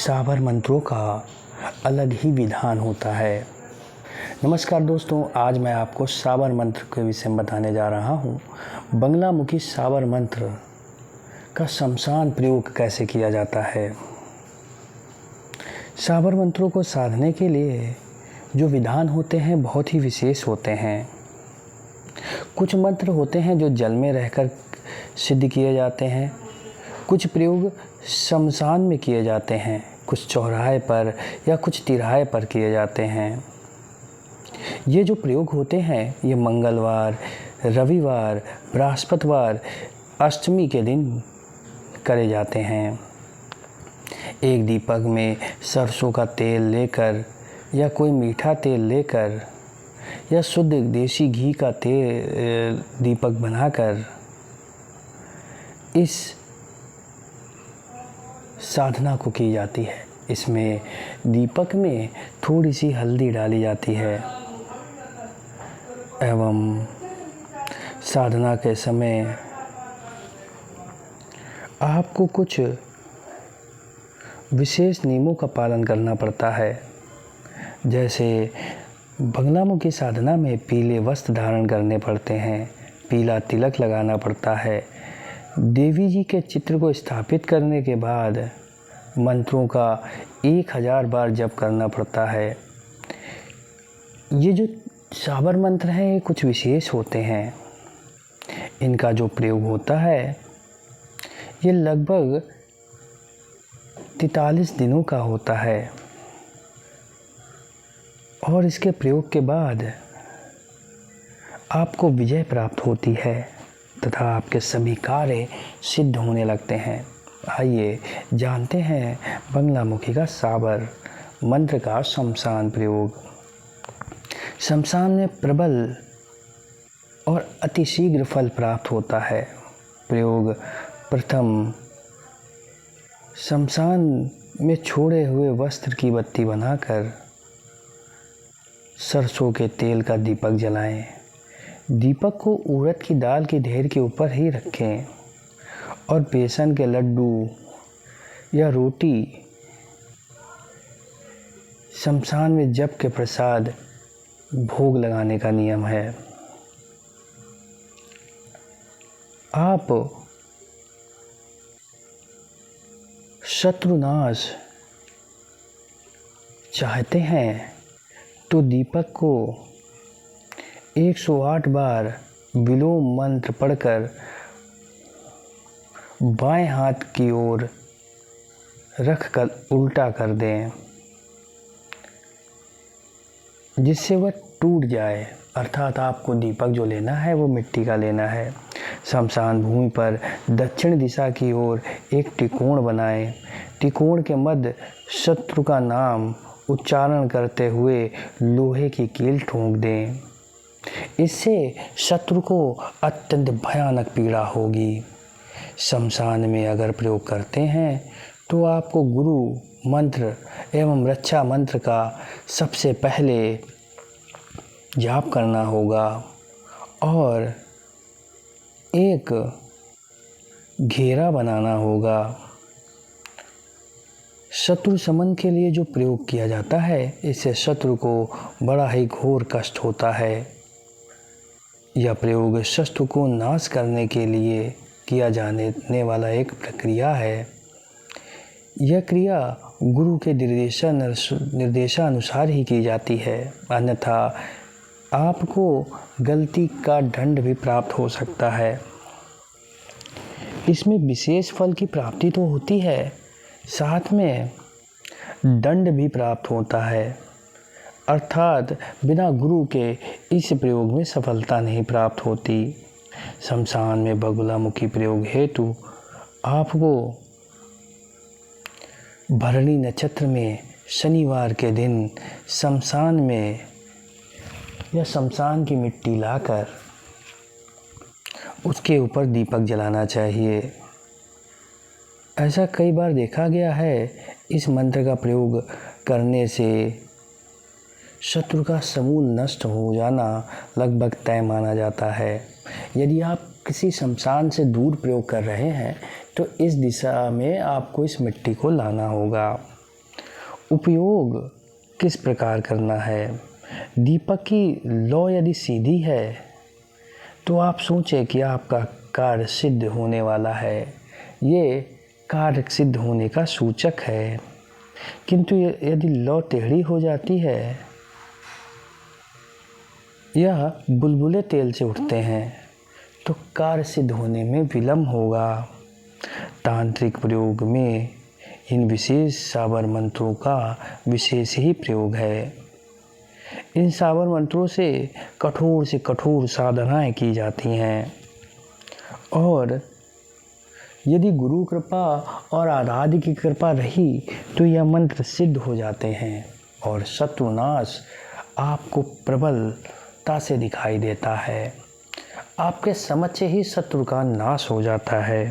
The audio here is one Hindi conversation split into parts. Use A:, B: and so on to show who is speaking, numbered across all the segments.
A: साबर मंत्रों का अलग ही विधान होता है। नमस्कार दोस्तों, आज मैं आपको साबर मंत्र के विषय में बताने जा रहा हूँ। बंगलामुखी साबर मंत्र का शमशान प्रयोग कैसे किया जाता है। साबर मंत्रों को साधने के लिए जो विधान होते हैं बहुत ही विशेष होते हैं। कुछ मंत्र होते हैं जो जल में रहकर सिद्ध किए जाते हैं, कुछ प्रयोग शमशान में किए जाते हैं, कुछ चौराहे पर या कुछ तिराहे पर किए जाते हैं। ये जो प्रयोग होते हैं ये मंगलवार, रविवार, बृहस्पतिवार, अष्टमी के दिन करे जाते हैं। एक दीपक में सरसों का तेल लेकर या कोई मीठा तेल लेकर या शुद्ध देसी घी का तेल दीपक बनाकर इस साधना को की जाती है। इसमें दीपक में थोड़ी सी हल्दी डाली जाती है एवं साधना के समय आपको कुछ विशेष नियमों का पालन करना पड़ता है। जैसे बंगलामुखी साधना में पीले वस्त्र धारण करने पड़ते हैं, पीला तिलक लगाना पड़ता है। देवी जी के चित्र को स्थापित करने के बाद मंत्रों का 1000 बार जप करना पड़ता है। ये जो साबर मंत्र हैं ये कुछ विशेष होते हैं। इनका जो प्रयोग होता है ये लगभग 43 दिनों का होता है और इसके प्रयोग के बाद आपको विजय प्राप्त होती है तथा आपके सभी कार्य सिद्ध होने लगते हैं। आइए जानते हैं बंगलामुखी का साबर मंत्र का शमशान प्रयोग। शमशान में प्रबल और अतिशीघ्र फल प्राप्त होता है। प्रयोग प्रथम शमशान में छोड़े हुए वस्त्र की बत्ती बनाकर सरसों के तेल का दीपक जलाएं। दीपक को उड़द की दाल की ढेर के ऊपर ही रखें और बेसन के लड्डू या रोटी शमशान में जप के प्रसाद भोग लगाने का नियम है। आप शत्रुनाश चाहते हैं तो दीपक को 108 बार विलोम मंत्र पढ़कर बाएं हाथ की ओर रखकर उल्टा कर दें, जिससे वह टूट जाए। अर्थात आपको दीपक जो लेना है वो मिट्टी का लेना है। शमशान भूमि पर दक्षिण दिशा की ओर एक त्रिकोण बनाएं। त्रिकोण के मध्य शत्रु का नाम उच्चारण करते हुए लोहे की कील ठोंक दें। इससे शत्रु को अत्यंत भयानक पीड़ा होगी। शमशान में अगर प्रयोग करते हैं तो आपको गुरु मंत्र एवं रक्षा मंत्र का सबसे पहले जाप करना होगा और एक घेरा बनाना होगा। शत्रु शमन के लिए जो प्रयोग किया जाता है इससे शत्रु को बड़ा ही घोर कष्ट होता है। यह प्रयोग शत्रु को नाश करने के लिए किया जाने वाला एक प्रक्रिया है। यह क्रिया गुरु के निर्देशानुसार ही की जाती है, अन्यथा आपको गलती का दंड भी प्राप्त हो सकता है। इसमें विशेष फल की प्राप्ति तो होती है, साथ में दंड भी प्राप्त होता है। अर्थात बिना गुरु के इस प्रयोग में सफलता नहीं प्राप्त होती। शमशान में बंगलामुखी प्रयोग हेतु आपको भरणी नक्षत्र में शनिवार के दिन शमशान में या शमशान की मिट्टी लाकर उसके ऊपर दीपक जलाना चाहिए। ऐसा कई बार देखा गया है। इस मंत्र का प्रयोग करने से शत्रु का समूल नष्ट हो जाना लगभग तय माना जाता है। यदि आप किसी शमशान से दूर प्रयोग कर रहे हैं तो इस दिशा में आपको इस मिट्टी को लाना होगा। उपयोग किस प्रकार करना है। दीपक की लौ यदि सीधी है तो आप सोचें कि आपका कार्य सिद्ध होने वाला है, ये कार्य सिद्ध होने का सूचक है। किंतु यदि लौ टेढ़ी हो जाती है, यह बुलबुले तेल से उठते हैं, तो कार्य सिद्ध होने में विलम्ब होगा। तांत्रिक प्रयोग में इन विशेष साबर मंत्रों का विशेष ही प्रयोग है। इन साबर मंत्रों से कठोर साधनाएं की जाती हैं और यदि गुरु कृपा और आराध्य की कृपा रही तो यह मंत्र सिद्ध हो जाते हैं और शत्रुनाश आपको प्रबलता से दिखाई देता है। आपके समक्ष ही शत्रु का नाश हो जाता है।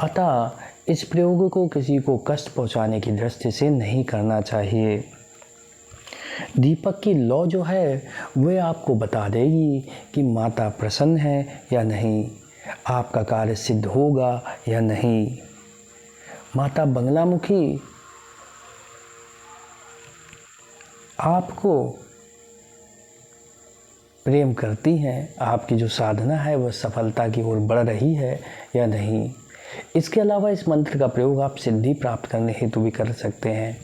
A: अतः इस प्रयोग को किसी को कष्ट पहुंचाने की दृष्टि से नहीं करना चाहिए। दीपक की लौ जो है वह आपको बता देगी कि माता प्रसन्न है या नहीं, आपका कार्य सिद्ध होगा या नहीं। माता बंगलामुखी आपको प्रेम करती हैं, आपकी जो साधना है वह सफलता की ओर बढ़ रही है या नहीं। इसके अलावा इस मंत्र का प्रयोग आप सिद्धि प्राप्त करने हेतु भी कर सकते हैं।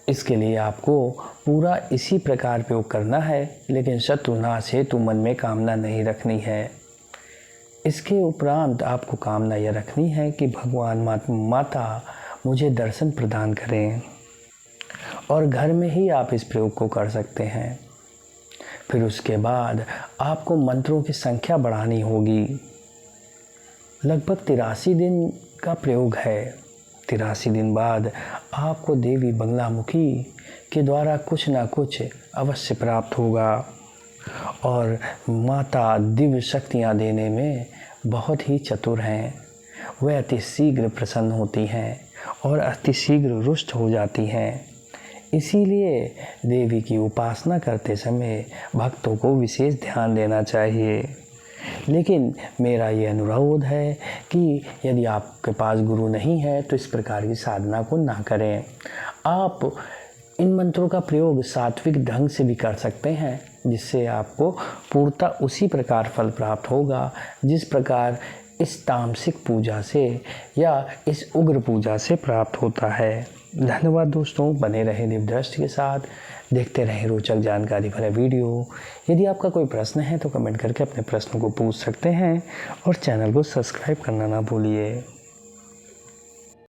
A: इसके लिए आपको पूरा इसी प्रकार प्रयोग करना है, लेकिन शत्रुनाश हेतु मन में कामना नहीं रखनी है। इसके उपरांत आपको कामना यह रखनी है कि भगवान माता मुझे दर्शन प्रदान करें, और घर में ही आप इस प्रयोग को कर सकते हैं। फिर उसके बाद आपको मंत्रों की संख्या बढ़ानी होगी। लगभग 83 दिन का प्रयोग है। 83 दिन बाद आपको देवी बंगलामुखी के द्वारा कुछ ना कुछ अवश्य प्राप्त होगा और माता दिव्य शक्तियाँ देने में बहुत ही चतुर हैं। वह अति शीघ्र प्रसन्न होती हैं और अति शीघ्र रुष्ट हो जाती हैं। इसीलिए देवी की उपासना करते समय भक्तों को विशेष ध्यान देना चाहिए। लेकिन मेरा ये अनुरोध है कि यदि आपके पास गुरु नहीं है तो इस प्रकार की साधना को ना करें। आप इन मंत्रों का प्रयोग सात्विक ढंग से भी कर सकते हैं, जिससे आपको पूर्णतः उसी प्रकार फल प्राप्त होगा जिस प्रकार इस तामसिक पूजा से या इस उग्र पूजा से प्राप्त होता है। धन्यवाद दोस्तों, बने रहे दिव्यदृष्टि के साथ, देखते रहें रोचक जानकारी भरा वीडियो। यदि आपका कोई प्रश्न है तो कमेंट करके अपने प्रश्न को पूछ सकते हैं और चैनल को सब्सक्राइब करना ना भूलिए।